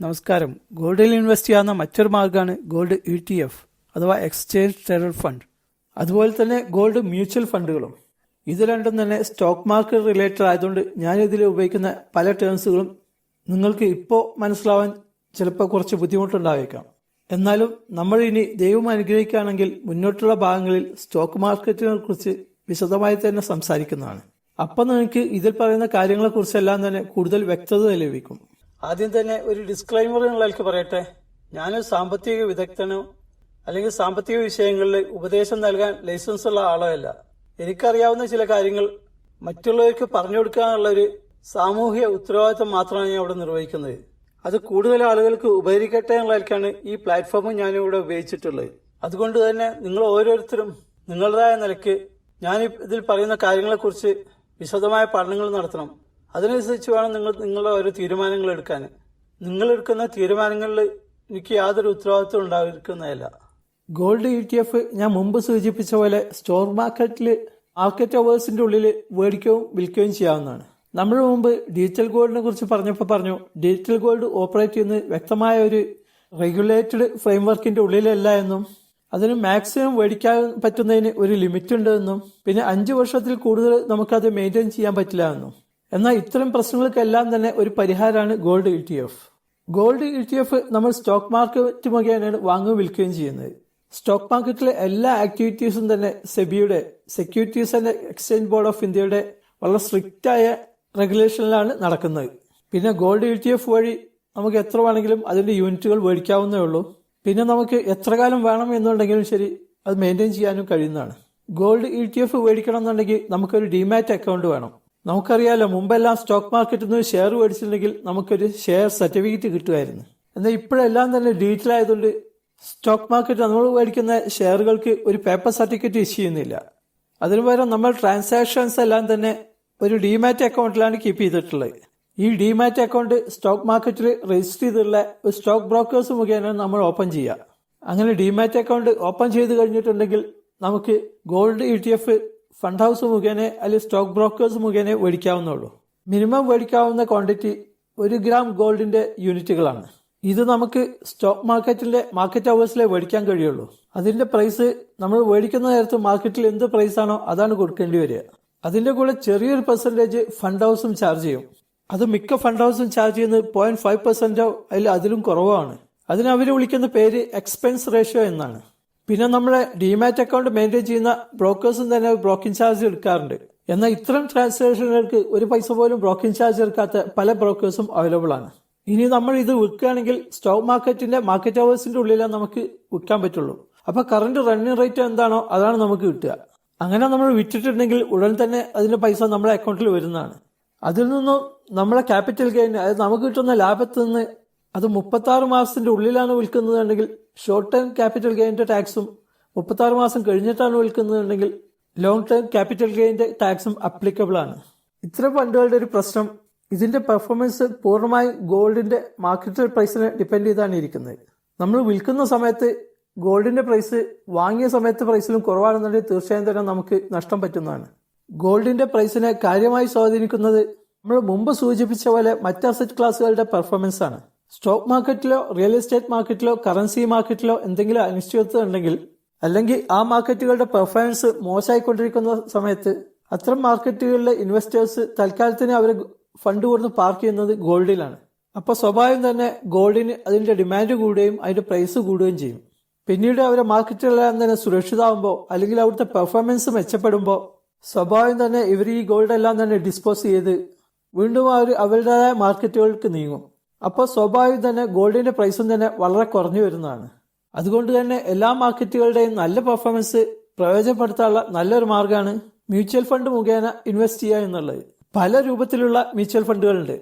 നമസ്കാരം. ഗോൾഡിൽ ഇൻവെസ്റ്റ് ചെയ്യാവുന്ന മറ്റൊരു മാർഗ്ഗമാണ് ഗോൾഡ് ETF അഥവാ എക്സ്ചേഞ്ച് ട്രേഡഡ് ഫണ്ട്. അതുപോലെ തന്നെ ഗോൾഡ് മ്യൂച്വൽ ഫണ്ടുകളും. ഇത് രണ്ടും തന്നെ സ്റ്റോക്ക് മാർക്കറ്റ് റിലേറ്റഡ് ആയതുകൊണ്ട് ഞാൻ ഇതിൽ ഉപയോഗിക്കുന്ന പല ടേംസുകളും നിങ്ങൾക്ക് ഇപ്പോൾ മനസ്സിലാവാൻ ചിലപ്പോൾ കുറച്ച് ബുദ്ധിമുട്ടുണ്ടായേക്കാം. എന്നാലും നമ്മൾ ഇനി ദൈവം അനുഗ്രഹിക്കുകയാണെങ്കിൽ മുന്നോട്ടുള്ള ഭാഗങ്ങളിൽ സ്റ്റോക്ക് മാർക്കറ്റിനെ കുറിച്ച് വിശദമായി തന്നെ സംസാരിക്കുന്നതാണ്. അപ്പം നിങ്ങൾക്ക് ഇതിൽ പറയുന്ന കാര്യങ്ങളെക്കുറിച്ചെല്ലാം തന്നെ കൂടുതൽ വ്യക്തത ലഭിക്കും. ആദ്യം തന്നെ ഒരു ഡിസ്ക്ലൈമർ നിങ്ങളേക്ക് പറയട്ടെ. ഞാനൊരു സാമ്പത്തിക വിദഗ്ധനോ അല്ലെങ്കിൽ സാമ്പത്തിക വിഷയങ്ങളിൽ ഉപദേശം നൽകാൻ ലൈസൻസ് ഉള്ള ആളോ അല്ല. എനിക്കറിയാവുന്ന ചില കാര്യങ്ങൾ മറ്റുള്ളവർക്ക് പറഞ്ഞു കൊടുക്കാനുള്ള ഒരു സാമൂഹിക ഉത്തരവാദിത്വം മാത്രമാണ് ഞാൻ ഇവിടെ നിർവഹിക്കുന്നത്. അത് കൂടുതൽ ആളുകൾക്ക് ഉപകരിക്കട്ടെ എന്നുള്ളതിലേക്കാണ് ഈ പ്ലാറ്റ്ഫോമും ഞാനിവിടെ ഉപയോഗിച്ചിട്ടുള്ളത്. അതുകൊണ്ട് തന്നെ നിങ്ങൾ ഓരോരുത്തരും നിങ്ങളുടേതായ നിലയ്ക്ക് ഞാൻ ഇതിൽ പറയുന്ന കാര്യങ്ങളെക്കുറിച്ച് വിശദമായ പഠനങ്ങൾ നടത്തണം. അതിനനുസരിച്ച് വേണം നിങ്ങളുടെ ഓരോ തീരുമാനങ്ങൾ എടുക്കാൻ. നിങ്ങൾ എടുക്കുന്ന തീരുമാനങ്ങളിൽ എനിക്ക് യാതൊരു ഉത്തരവാദിത്വം ഉണ്ടായിരിക്കുന്നതല്ല. ഗോൾഡ് ETF ഞാൻ മുമ്പ് സൂചിപ്പിച്ച പോലെ സ്റ്റോക്ക് മാർക്കറ്റ് അവേഴ്സിന്റെ ഉള്ളിൽ മേടിക്കുകയും വിൽക്കുകയും ചെയ്യാവുന്നതാണ്. നമ്മൾ മുമ്പ് ഡിജിറ്റൽ ഗോൾഡിനെ കുറിച്ച് പറഞ്ഞു ഡിജിറ്റൽ ഗോൾഡ് ഓപ്പറേറ്റ് ചെയ്യുന്നത് വ്യക്തമായ ഒരു റെഗുലേറ്റഡ് ഫ്രെയിംവർക്കിന്റെ ഉള്ളിലല്ല എന്നും അതിന് മാക്സിമം മേടിക്കാൻ പറ്റുന്നതിന് ഒരു ലിമിറ്റ് ഉണ്ട് എന്നും പിന്നെ 5 വർഷത്തിൽ കൂടുതൽ നമുക്കത് മെയിൻറ്റെയിൻ ചെയ്യാൻ പറ്റില്ല എന്നും. എന്നാൽ ഇത്തരം പ്രശ്നങ്ങൾക്കെല്ലാം തന്നെ ഒരു പരിഹാരമാണ് ഗോൾഡ് ETF. ഗോൾഡ് ETF നമ്മൾ സ്റ്റോക്ക് മാർക്കറ്റ് മുഖേനയാണ് വാങ്ങുകയും വിൽക്കുകയും ചെയ്യുന്നത്. സ്റ്റോക്ക് മാർക്കറ്റിലെ എല്ലാ ആക്ടിവിറ്റീസും തന്നെ സെബിയുടെ securities and exchange board of ഇന്ത്യയുടെ വളരെ സ്ട്രിക്റ്റ് ആയ റെഗുലേഷനിലാണ് നടക്കുന്നത്. പിന്നെ ഗോൾഡ് ETF വഴി നമുക്ക് എത്ര വേണമെങ്കിലും അതിന്റെ യൂണിറ്റുകൾ മേടിക്കാവുന്നേ ഉള്ളൂ. പിന്നെ നമുക്ക് എത്ര കാലം വേണം എന്നുണ്ടെങ്കിലും ശരി അത് മെയിൻറ്റെയിൻ ചെയ്യാനും കഴിയുന്നതാണ്. ഗോൾഡ് ETF മേടിക്കണം എന്നുണ്ടെങ്കിൽ നമുക്കൊരു ഡിമാറ്റ് അക്കൗണ്ട് വേണം. നമുക്കറിയാലോ, മുമ്പെല്ലാം സ്റ്റോക്ക് മാർക്കറ്റിൽ നിന്ന് ഷെയർ മേടിച്ചിട്ടുണ്ടെങ്കിൽ നമുക്കൊരു ഷെയർ സർട്ടിഫിക്കറ്റ് കിട്ടുമായിരുന്നു. എന്നാൽ ഇപ്പോഴെല്ലാം തന്നെ ഡിജിറ്റൽ ആയതുകൊണ്ട് സ്റ്റോക്ക് മാർക്കറ്റ് നമ്മൾ മേടിക്കുന്ന ഷെയറുകൾക്ക് ഒരു പേപ്പർ സർട്ടിഫിക്കറ്റ് ഇഷ്യൂ ചെയ്യുന്നില്ല. അതിനു പകരം നമ്മൾ ട്രാൻസാക്ഷൻസ് എല്ലാം തന്നെ ഒരു ഡിമാറ്റ് അക്കൗണ്ടിലാണ് കീപ്പ് ചെയ്തിട്ടുള്ളത്. ഈ ഡിമാറ്റ് അക്കൗണ്ട് സ്റ്റോക്ക് മാർക്കറ്റിൽ രജിസ്റ്റർ ചെയ്തിട്ടുള്ള ഒരു സ്റ്റോക്ക് ബ്രോക്കേഴ്സ് മുഖേന നമ്മൾ ഓപ്പൺ ചെയ്യുക. അങ്ങനെ ഡിമാറ്റ് അക്കൗണ്ട് ഓപ്പൺ ചെയ്ത് കഴിഞ്ഞിട്ടുണ്ടെങ്കിൽ നമുക്ക് ഗോൾഡ് ETF ഫണ്ട് ഹൗസ് മുഖേന അല്ലെങ്കിൽ സ്റ്റോക്ക് ബ്രോക്കേഴ്സ് മുഖേന മേടിക്കാവുന്നുള്ളൂ. മിനിമം മേടിക്കാവുന്ന ക്വാണ്ടിറ്റി 1 ഗ്രാം ഗോൾഡിന്റെ യൂണിറ്റുകളാണ്. ഇത് നമുക്ക് സ്റ്റോക്ക് മാർക്കറ്റ് അവേഴ്സിലെ മേടിക്കാൻ കഴിയുള്ളൂ. അതിന്റെ പ്രൈസ് നമ്മൾ മേടിക്കുന്ന നേരത്ത് മാർക്കറ്റിൽ എന്ത് പ്രൈസാണോ അതാണ് കൊടുക്കേണ്ടി വരിക. അതിന്റെ കൂടെ ചെറിയൊരു പെർസെന്റേജ് ഫണ്ട് ഹൗസും ചാർജ് ചെയ്യും. അത് മിക്ക ഫണ്ട് ഹൗസും ചാർജ് ചെയ്യുന്നത് 0.5% അതിലും കുറവാണ്. അതിന് അവർ വിളിക്കുന്ന പേര് എക്സ്പെൻസ് റേഷ്യോ എന്നാണ്. പിന്നെ നമ്മളെ ഡിമാറ്റ് അക്കൗണ്ട് മെയിൻറ്റെയിൻ ചെയ്യുന്ന ബ്രോക്കേഴ്സും തന്നെ ബ്രോക്കിംഗ് ചാർജ് എടുക്കാറുണ്ട്. എന്നാൽ ഇത്തരം ട്രാൻസാക്ഷനുകൾക്ക് ഒരു പൈസ പോലും ബ്രോക്കിംഗ് ചാർജ് എടുക്കാത്ത പല ബ്രോക്കേഴ്സും അവൈലബിൾ ആണ്. ഇനി നമ്മൾ ഇത് വിൽക്കുകയാണെങ്കിൽ സ്റ്റോക്ക് മാർക്കറ്റ് അവേഴ്സിന്റെ ഉള്ളിലാണ് നമുക്ക് വിൽക്കാൻ പറ്റുള്ളൂ. അപ്പൊ കറന്റ് റണ്ണിംഗ് റേറ്റ് എന്താണോ അതാണ് നമുക്ക് കിട്ടുക. അങ്ങനെ നമ്മൾ വിറ്റിട്ടുണ്ടെങ്കിൽ ഉടൻ തന്നെ അതിന്റെ പൈസ നമ്മുടെ അക്കൗണ്ടിൽ വരുന്നതാണ്. അതിൽ നിന്നും നമ്മളെ ക്യാപിറ്റൽ ഗെയിൻ, അതായത് നമുക്ക് കിട്ടുന്ന ലാഭത്തിൽ നിന്ന് അത് 36 മാസത്തിന്റെ ഉള്ളിലാണ് വിൽക്കുന്നതെങ്കിൽ ഷോർട്ട് ടേം ക്യാപിറ്റൽ ഗെയിൻ്റെ ടാക്സും 36 മാസം കഴിഞ്ഞിട്ടാണ് വിൽക്കുന്നതെങ്കിൽ ലോങ് ടേം ക്യാപിറ്റൽ ഗെയിൻ്റെ ടാക്സും അപ്ലിക്കബിൾ ആണ്. ഇത്തരം ഫണ്ടുകളുടെ ഒരു പ്രശ്നം, ഇതിന്റെ പെർഫോമൻസ് പൂർണ്ണമായും ഗോൾഡിന്റെ മാർക്കറ്റ് പ്രൈസിനെ ഡിപ്പെൻഡ് ചെയ്താണ് ഇരിക്കുന്നത്. നമ്മൾ വിൽക്കുന്ന സമയത്ത് ഗോൾഡിന്റെ പ്രൈസ് വാങ്ങിയ സമയത്ത് പ്രൈസിലും കുറവാണെന്നുണ്ടെങ്കിൽ തീർച്ചയായും തന്നെ നമുക്ക് നഷ്ടം പറ്റുന്നതാണ്. ഗോൾഡിന്റെ പ്രൈസിനെ കാര്യമായി സ്വാധീനിക്കുന്നത് നമ്മൾ മുമ്പ് സൂചിപ്പിച്ച പോലെ മറ്റ് അസറ്റ് ക്ലാസുകളുടെ പെർഫോമൻസ് ആണ്. സ്റ്റോക്ക് മാർക്കറ്റിലോ റിയൽ എസ്റ്റേറ്റ് മാർക്കറ്റിലോ കറൻസി മാർക്കറ്റിലോ എന്തെങ്കിലും അനിശ്ചിതത്വം ഉണ്ടെങ്കിൽ അല്ലെങ്കിൽ ആ മാർക്കറ്റുകളുടെ പെർഫോമൻസ് മോശമായിക്കൊണ്ടിരിക്കുന്ന സമയത്ത് അത്തരം മാർക്കറ്റുകളിലെ ഇൻവെസ്റ്റേഴ്സ് തൽക്കാലത്തിന് അവർ ഫണ്ട് കൊടുത്ത് പാർക്ക് ചെയ്യുന്നത് ഗോൾഡിലാണ്. അപ്പോൾ സ്വാഭാവികം തന്നെ ഗോൾഡിന് അതിന്റെ ഡിമാൻഡ് കൂടുകയും അതിന്റെ പ്രൈസ് കൂടുകയും ചെയ്യും. പിന്നീട് അവരുടെ മാർക്കറ്റുകളെല്ലാം തന്നെ സുരക്ഷിതമാകുമ്പോൾ അല്ലെങ്കിൽ അവിടുത്തെ പെർഫോമൻസ് മെച്ചപ്പെടുമ്പോൾ സ്വാഭാവികം തന്നെ ഇവർ ഈ ഗോൾഡ് എല്ലാം തന്നെ ഡിസ്പോസ് ചെയ്ത് വീണ്ടും അവരുടേതായ മാർക്കറ്റുകൾക്ക് നീങ്ങും. അപ്പോൾ സ്വാഭാവികം തന്നെ ഗോൾഡിന്റെ പ്രൈസും തന്നെ വളരെ കുറഞ്ഞു വരുന്നതാണ്. അതുകൊണ്ട് തന്നെ എല്ലാ മാർക്കറ്റുകളുടെയും നല്ല പെർഫോമൻസ് പ്രയോജനപ്പെടുത്താനുള്ള നല്ലൊരു മാർഗ്ഗമാണ് മ്യൂച്വൽ ഫണ്ട് മുഖേന ഇൻവെസ്റ്റ് ചെയ്യുക എന്നുള്ളത്. പല രൂപത്തിലുള്ള മ്യൂച്വൽ ഫണ്ടുകളുണ്ട്.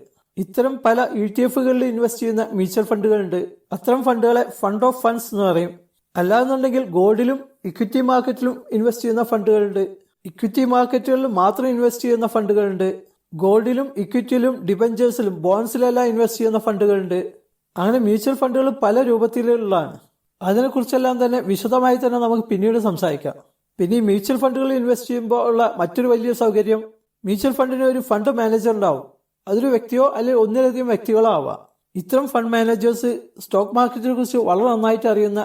ഇത്തരം പല ETF-കളിൽ ഇൻവെസ്റ്റ് ചെയ്യുന്ന മ്യൂച്വൽ ഫണ്ടുകളുണ്ട്. അത്തരം ഫണ്ടുകളെ ഫണ്ട് ഓഫ് ഫണ്ട്സ് എന്ന് പറയും. അല്ലാന്നുണ്ടെങ്കിൽ ഗോൾഡിലും ഇക്വിറ്റി മാർക്കറ്റിലും ഇൻവെസ്റ്റ് ചെയ്യുന്ന ഫണ്ടുകളുണ്ട്. ഇക്വിറ്റി മാർക്കറ്റുകളിൽ മാത്രം ഇൻവെസ്റ്റ് ചെയ്യുന്ന ഫണ്ടുകളുണ്ട്. ഗോൾഡിലും ഇക്വിറ്റിയിലും ഡിബഞ്ചേഴ്സിലും ബോൺസിലെല്ലാം ഇൻവെസ്റ്റ് ചെയ്യുന്ന ഫണ്ടുകളുണ്ട്. അങ്ങനെ മ്യൂച്വൽ ഫണ്ടുകൾ പല രൂപത്തിലുള്ളതാണ്. അതിനെക്കുറിച്ചെല്ലാം തന്നെ വിശദമായി തന്നെ നമുക്ക് പിന്നീട് സംസാരിക്കാം. പിന്നെ ഈ മ്യൂച്വൽ ഫണ്ടുകളിൽ ഇൻവെസ്റ്റ് ചെയ്യുമ്പോൾ ഉള്ള മറ്റൊരു വലിയ സൗകര്യം, മ്യൂച്വൽ ഫണ്ടിന് ഒരു ഫണ്ട് മാനേജർ ഉണ്ടാവും. അതൊരു വ്യക്തിയോ അല്ലെങ്കിൽ ഒന്നിലധികം വ്യക്തികളോ ആവാം. ഇത്തരം ഫണ്ട് മാനേജേഴ്സ് സ്റ്റോക്ക് മാർക്കറ്റിനെ കുറിച്ച് വളരെ നന്നായിട്ട് അറിയുന്ന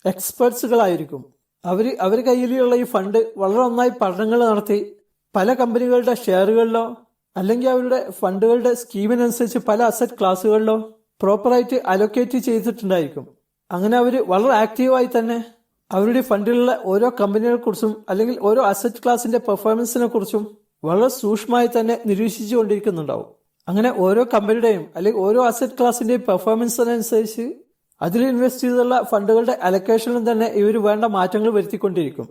എക്സ്പേർട്സുകളായിരിക്കും. അവർ കയ്യിലുള്ള ഈ ഫണ്ട് വളരെ നന്നായി പഠനങ്ങൾ നടത്തി പല കമ്പനികളുടെ ഷെയറുകളിലോ അല്ലെങ്കിൽ അവരുടെ ഫണ്ടുകളുടെ സ്കീമിനനുസരിച്ച് പല അസറ്റ് ക്ലാസ്സുകളിലോ പ്രോപ്പറായിട്ട് അലോക്കേറ്റ് ചെയ്തിട്ടുണ്ടായിരിക്കും. അങ്ങനെ അവർ വളരെ ആക്റ്റീവായി തന്നെ അവരുടെ ഫണ്ടിലുള്ള ഓരോ കമ്പനികളെ കുറിച്ചും അല്ലെങ്കിൽ ഓരോ അസറ്റ് ക്ലാസിന്റെ പെർഫോമൻസിനെ കുറിച്ചും വളരെ സൂക്ഷ്മമായി തന്നെ നിരീക്ഷിച്ചു കൊണ്ടിരിക്കുന്നുണ്ടാവും. അങ്ങനെ ഓരോ കമ്പനിയുടെയും അല്ലെങ്കിൽ ഓരോ അസറ്റ് ക്ലാസിന്റെയും പെർഫോമൻസിനനുസരിച്ച് അതിൽ ഇൻവെസ്റ്റ് ചെയ്തുള്ള ഫണ്ടുകളുടെ അലൊക്കേഷനിലും തന്നെ ഇവർ വേണ്ട മാറ്റങ്ങൾ വരുത്തിക്കൊണ്ടിരിക്കും.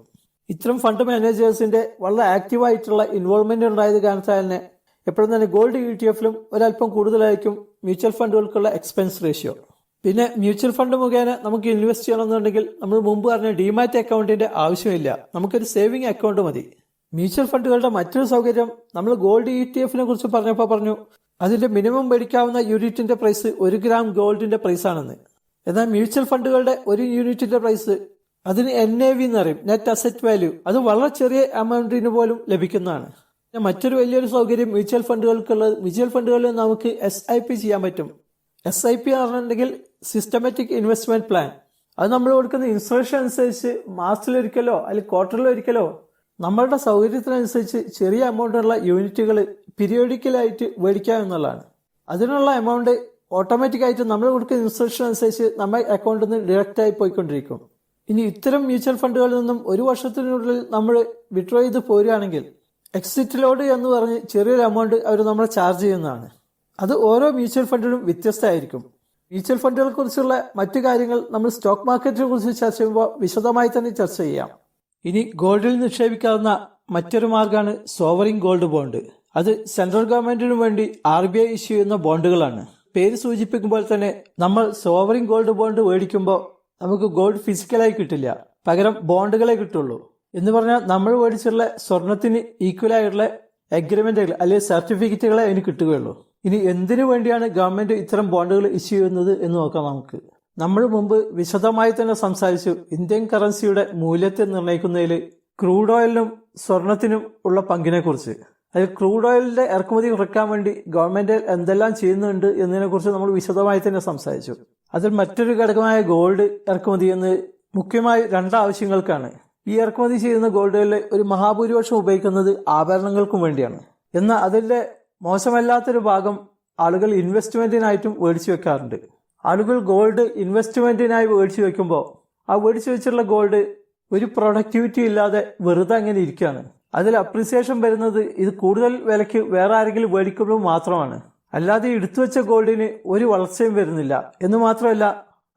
ഇത്തരം ഫണ്ട് മാനേജേഴ്സിന്റെ വളരെ ആക്റ്റീവായിട്ടുള്ള ഇൻവോൾവ്മെന്റ് ഉണ്ടായത് കാരണത്താൽ തന്നെ എപ്പോഴും തന്നെ ഗോൾഡ് ETF-ലും ഒരല്പം കൂടുതലായിരിക്കും മ്യൂച്വൽ ഫണ്ടുകൾക്കുള്ള എക്സ്പെൻസ് റേഷ്യോ. പിന്നെ മ്യൂച്വൽ ഫണ്ട് മുഖേന നമുക്ക് ഇൻവെസ്റ്റ് ചെയ്യണമെന്നുണ്ടെങ്കിൽ നമ്മൾ മുമ്പ് പറഞ്ഞ ഡിമാറ്റ് അക്കൗണ്ടിന്റെ ആവശ്യമില്ല, നമുക്കൊരു സേവിംഗ് അക്കൗണ്ട് മതി. മ്യൂച്വൽ ഫണ്ടുകളുടെ മറ്റൊരു സൗകര്യം നമ്മൾ ഗോൾഡ് ETF-നെ കുറിച്ച് പറഞ്ഞപ്പോൾ പറഞ്ഞു അതിന്റെ മിനിമം മേടിക്കാവുന്ന യൂണിറ്റിന്റെ പ്രൈസ് 1 ഗ്രാം ഗോൾഡിന്റെ പ്രൈസ് ആണെന്ന്. എന്നാൽ മ്യൂച്വൽ ഫണ്ടുകളുടെ ഒരു യൂണിറ്റിന്റെ പ്രൈസ് അതിന് NAV എന്ന് പറയും, നെറ്റ് അസറ്റ് വാല്യൂ. അത് വളരെ ചെറിയ എമൗണ്ടിന് പോലും ലഭിക്കുന്നതാണ്. മറ്റൊരു വലിയൊരു സൗകര്യം മ്യൂച്വൽ ഫണ്ടുകൾക്കുള്ളത്, മ്യൂച്വൽ ഫണ്ടുകളിൽ നമുക്ക് SIP ചെയ്യാൻ പറ്റും. SIP എന്ന് പറഞ്ഞിട്ടുണ്ടെങ്കിൽ സിസ്റ്റമാറ്റിക് ഇൻവെസ്റ്റ്മെന്റ് പ്ലാൻ. അത് നമ്മൾ കൊടുക്കുന്ന ഇൻസ്ട്രക്ഷൻ അനുസരിച്ച് മാസത്തിലൊരിക്കലോ അല്ലെങ്കിൽ ക്വാർട്ടറിലൊരിക്കലോ നമ്മളുടെ സൗകര്യത്തിനനുസരിച്ച് ചെറിയ എമൗണ്ടുള്ള യൂണിറ്റുകൾ പീരിയോഡിക്കലായിട്ട് മേടിക്കാം എന്നുള്ളതാണ്. അതിനുള്ള എമൗണ്ട് ഓട്ടോമാറ്റിക്കായിട്ട് നമ്മൾ കൊടുക്കുന്ന ഇൻസ്ട്രക്ഷൻ അനുസരിച്ച് നമ്മുടെ അക്കൗണ്ടിൽ നിന്ന് ഡയറക്റ്റായി പോയിക്കൊണ്ടിരിക്കും. ഇനി ഇത്തരം മ്യൂച്വൽ ഫണ്ടുകളിൽ നിന്നും ഒരു വർഷത്തിനുള്ളിൽ നമ്മൾ വിഡ്രോ ചെയ്ത് പോരുകയാണെങ്കിൽ എക്സിറ്റ് ലോഡ് എന്ന് പറഞ്ഞ് ചെറിയൊരു എമൗണ്ട് അവർ നമ്മളെ ചാർജ് ചെയ്യുന്നതാണ്. അത് ഓരോ മ്യൂച്വൽ ഫണ്ടിലും വ്യത്യസ്തമായിരിക്കും. മ്യൂച്വൽ ഫണ്ടുകളെ കുറിച്ചുള്ള മറ്റു കാര്യങ്ങൾ നമ്മൾ സ്റ്റോക്ക് മാർക്കറ്റിനെ കുറിച്ച് ചർച്ച ചെയ്യുമ്പോൾ വിശദമായി തന്നെ ചർച്ച ചെയ്യാം. ഇനി ഗോൾഡിൽ നിക്ഷേപിക്കാവുന്ന മറ്റൊരു മാർഗമാണ് സോവറിൻ ഗോൾഡ് ബോണ്ട്. അത് സെൻട്രൽ ഗവൺമെന്റിനു വേണ്ടി RBI ഇഷ്യൂ ചെയ്യുന്ന ബോണ്ടുകളാണ്. പേര് സൂചിപ്പിക്കുമ്പോൾ തന്നെ നമ്മൾ സോവറിൻ ഗോൾഡ് ബോണ്ട് മേടിക്കുമ്പോൾ നമുക്ക് ഗോൾഡ് ഫിസിക്കലായി കിട്ടില്ല, പകരം ബോണ്ടുകളെ കിട്ടുള്ളൂ. എന്ന് പറഞ്ഞാൽ നമ്മൾ മേടിച്ചുള്ള സ്വർണത്തിന് ഈക്വലായിട്ടുള്ള അഗ്രിമെന്റുകൾ അല്ലെങ്കിൽ സർട്ടിഫിക്കറ്റുകളെ അതിന് കിട്ടുകയുള്ളൂ. ഇനി എന്തിനു വേണ്ടിയാണ് ഗവൺമെന്റ് ഇത്തരം ബോണ്ടുകൾ ഇഷ്യൂ ചെയ്യുന്നത് എന്ന് നോക്കാം. നമ്മൾ മുമ്പ് വിശദമായി തന്നെ സംസാരിച്ചു ഇന്ത്യൻ കറൻസിയുടെ മൂല്യത്തെ നിർണ്ണയിക്കുന്നതിൽ ക്രൂഡ് ഓയിലിനും സ്വർണത്തിനും ഉള്ള പങ്കിനെ കുറിച്ച്. അതിൽ ക്രൂഡ് ഓയിലിന്റെ ഇറക്കുമതി കുറയ്ക്കാൻ വേണ്ടി ഗവൺമെന്റ് എന്തെല്ലാം ചെയ്യുന്നുണ്ട് എന്നതിനെ കുറിച്ച് നമ്മൾ വിശദമായി തന്നെ സംസാരിച്ചു. അതിൽ മറ്റൊരു ഘടകമായ ഗോൾഡ് ഇറക്കുമതി എന്ന് മുഖ്യമായി 2 ആവശ്യങ്ങൾക്കാണ്. ഈ ഇറക്കുമതി ചെയ്യുന്ന ഗോൾഡുകളിൽ ഒരു മഹാഭൂരിപക്ഷം ഉപയോഗിക്കുന്നത് ആഭരണങ്ങൾക്കും വേണ്ടിയാണ്. എന്നാൽ അതിന്റെ മോശമല്ലാത്തൊരു ഭാഗം ആളുകൾ ഇൻവെസ്റ്റ്മെന്റിനായിട്ടും മേടിച്ചു വെക്കാറുണ്ട്. ആളുകൾ ഗോൾഡ് ഇൻവെസ്റ്റ്മെന്റിനായി മേടിച്ചു വെക്കുമ്പോൾ ആ മേടിച്ചു വെച്ചുള്ള ഗോൾഡ് ഒരു പ്രൊഡക്ടിവിറ്റി ഇല്ലാതെ വെറുതെ അങ്ങനെ ഇരിക്കുകയാണ്. അതിൽ അപ്രിസിയേഷൻ വരുന്നത് ഇത് കൂടുതൽ വിലയ്ക്ക് വേറെ ആരെങ്കിലും മേടിക്കുമ്പോൾ മാത്രമാണ്. അല്ലാതെ എടുത്തു വെച്ച ഗോൾഡിന് ഒരു വളർച്ചയും വരുന്നില്ല. എന്ന് മാത്രമല്ല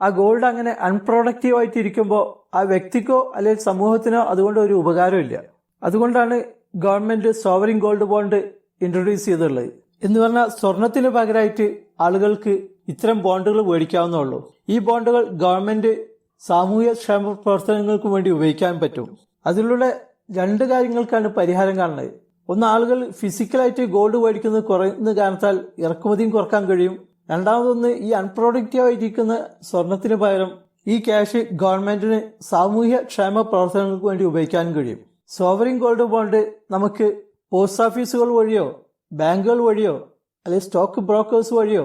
ആ ഗോൾഡ് അങ്ങനെ അൺപ്രൊഡക്റ്റീവ് ആയിട്ട് ഇരിക്കുമ്പോൾ ആ വ്യക്തിക്കോ അല്ലെങ്കിൽ സമൂഹത്തിനോ അതുകൊണ്ട് ഒരു ഉപകാരമില്ല. അതുകൊണ്ടാണ് government sovereign gold bond introduce ചെയ്തിട്ടുള്ളത്. എന്ന് പറഞ്ഞാൽ സ്വർണത്തിന് പകരമായിട്ട് ആളുകൾക്ക് ഇത്തരം ബോണ്ടുകൾ മേടിക്കാവുന്നുള്ളൂ. ഈ ബോണ്ടുകൾ ഗവൺമെന്റ് സാമൂഹ്യ ക്ഷേമ പ്രവർത്തനങ്ങൾക്ക് വേണ്ടി ഉപയോഗിക്കാൻ പറ്റും. അതിലൂടെ 2 കാര്യങ്ങൾക്കാണ് പരിഹാരം കാണുന്നത്. ഒന്ന്, ആളുകൾ ഫിസിക്കലായിട്ട് ഗോൾഡ് മേടിക്കുന്നത് കുറയുന്ന കാരണത്താൽ ഇറക്കുമതിയും കുറക്കാൻ കഴിയും. രണ്ടാമതൊന്ന്, ഈ അൺപ്രൊഡക്റ്റീവ് ആയിരിക്കുന്ന സ്വർണത്തിന് പകരം ഈ ക്യാഷ് ഗവൺമെന്റിന് സാമൂഹ്യ ക്ഷേമ പ്രവർത്തനങ്ങൾക്ക് വേണ്ടി ഉപയോഗിക്കാനും കഴിയും. സോവറിൻ ഗോൾഡ് ബോണ്ട് നമുക്ക് പോസ്റ്റ് ഓഫീസുകൾ വഴിയോ ബാങ്കുകൾ വഴിയോ അല്ലെങ്കിൽ സ്റ്റോക്ക് ബ്രോക്കേഴ്സ് വഴിയോ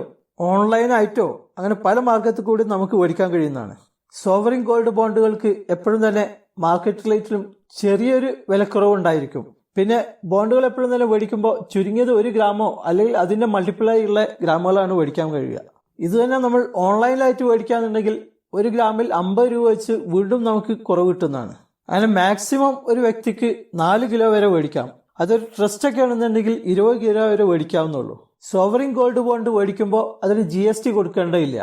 ഓൺലൈനായിട്ടോ അങ്ങനെ പല മാർഗത്തിൽ കൂടി നമുക്ക് മേടിക്കാൻ കഴിയുന്നതാണ്. സോവറിൻ ഗോൾഡ് ബോണ്ടുകൾക്ക് എപ്പോഴും തന്നെ മാർക്കറ്റ് റേറ്റിലും ചെറിയൊരു വിലക്കുറവുണ്ടായിരിക്കും. പിന്നെ ബോണ്ടുകൾ എപ്പോഴും തന്നെ മേടിക്കുമ്പോൾ ചുരുങ്ങിയത് 1 ഗ്രാമോ അല്ലെങ്കിൽ അതിന്റെ മൾട്ടിപ്ലൈ ഉള്ള ഗ്രാമുകളാണ് മേടിക്കാൻ കഴിയുക. ഇത് തന്നെ നമ്മൾ ഓൺലൈനിലായിട്ട് മേടിക്കാന്നുണ്ടെങ്കിൽ 1 ഗ്രാമിൽ 50 രൂപ വെച്ച് വീണ്ടും നമുക്ക് കുറവ് കിട്ടുന്നതാണ്. അങ്ങനെ മാക്സിമം ഒരു വ്യക്തിക്ക് 4 കിലോ വരെ മേടിക്കാം. അതൊരു ട്രസ്റ്റ് ഒക്കെ ആണെന്നുണ്ടെങ്കിൽ 20 കിലോ വരെ മേടിക്കാവുന്നുള്ളൂ. സോവറിൻ ഗോൾഡ് ബോണ്ട് മേടിക്കുമ്പോൾ അതിന് GST കൊടുക്കേണ്ടതില്ല.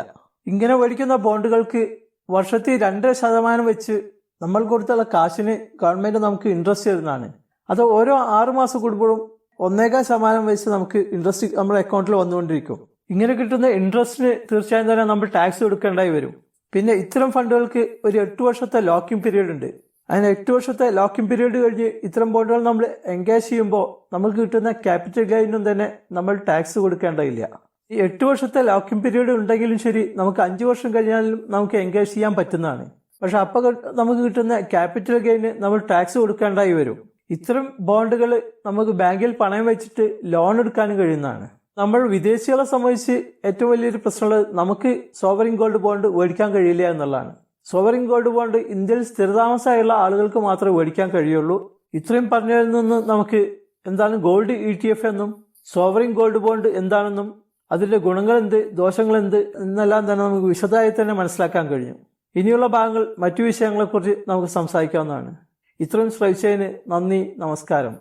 ഇങ്ങനെ മേടിക്കുന്ന ബോണ്ടുകൾക്ക് വർഷത്തിൽ 2% വെച്ച് നമ്മൾ കൊടുത്തുള്ള കാശിന് ഗവൺമെന്റ് നമുക്ക് ഇൻട്രസ്റ്റ് തരുന്നതാണ്. അത് ഓരോ 6 മാസം കൂടുമ്പോഴും 1.25% വെച്ച് നമുക്ക് ഇൻട്രസ്റ്റ് നമ്മുടെ അക്കൗണ്ടിൽ വന്നുകൊണ്ടിരിക്കും. ഇങ്ങനെ കിട്ടുന്ന ഇൻട്രസ്റ്റിന് തീർച്ചയായും തന്നെ നമ്മൾ ടാക്സ് കൊടുക്കേണ്ടായി വരും. പിന്നെ ഇത്തരം ഫണ്ടുകൾക്ക് ഒരു 8 വർഷത്തെ ലോക്കിംഗ് പീരീഡ് ഉണ്ട്. അതിന് 8 വർഷത്തെ ലോക്കിംഗ് പീരീഡ് കഴിഞ്ഞ് ഇത്തരം ബോണ്ടുകൾ നമ്മൾ എൻഗേജ് ചെയ്യുമ്പോൾ നമുക്ക് കിട്ടുന്ന ക്യാപിറ്റൽ ഗെയിനും തന്നെ നമ്മൾ ടാക്സ് കൊടുക്കേണ്ടതില്ല. ഈ 8 വർഷത്തെ ലോക്കിംഗ് പീരീഡ് ഉണ്ടെങ്കിലും ശരി, നമുക്ക് 5 വർഷം കഴിഞ്ഞാലും നമുക്ക് എൻഗേജ് ചെയ്യാൻ പറ്റുന്നതാണ്. പക്ഷെ അപ്പോൾ നമുക്ക് കിട്ടുന്ന ക്യാപിറ്റൽ ഗെയിന് നമ്മൾ ടാക്സ് കൊടുക്കേണ്ടായി വരും. ഇത്തരം ബോണ്ടുകൾ നമുക്ക് ബാങ്കിൽ പണയം വെച്ചിട്ട് ലോൺ എടുക്കാനും കഴിയുന്നതാണ്. നമ്മൾ വിദേശികളെ സംബന്ധിച്ച് ഏറ്റവും വലിയൊരു പ്രശ്നമുള്ളത് നമുക്ക് സോവറിൻ ഗോൾഡ് ബോണ്ട് മേടിക്കാൻ കഴിയില്ല എന്നുള്ളതാണ്. സോവറിൻ ഗോൾഡ് ബോണ്ട് ഇന്ത്യയിൽ സ്ഥിരതാമസമായുള്ള ആളുകൾക്ക് മാത്രമേ മേടിക്കാൻ കഴിയുള്ളൂ. ഇത്രയും പറഞ്ഞതിൽ നിന്ന് നമുക്ക് എന്താണ് ഗോൾഡ് ETF എന്നും സോവറിൻ ഗോൾഡ് ബോണ്ട് എന്താണെന്നും അതിന്റെ ഗുണങ്ങൾ എന്ത്, ദോഷങ്ങൾ എന്ത് എന്നെല്ലാം തന്നെ നമുക്ക് വിശദമായി തന്നെ മനസ്സിലാക്കാൻ കഴിഞ്ഞു. ഇനിയുള്ള ഭാഗങ്ങൾ മറ്റു വിഷയങ്ങളെക്കുറിച്ച് നമുക്ക് സംസാരിക്കാവുന്നതാണ്. ഇത്രയും ശ്രമിച്ചതിന് നന്ദി, നമസ്കാരം.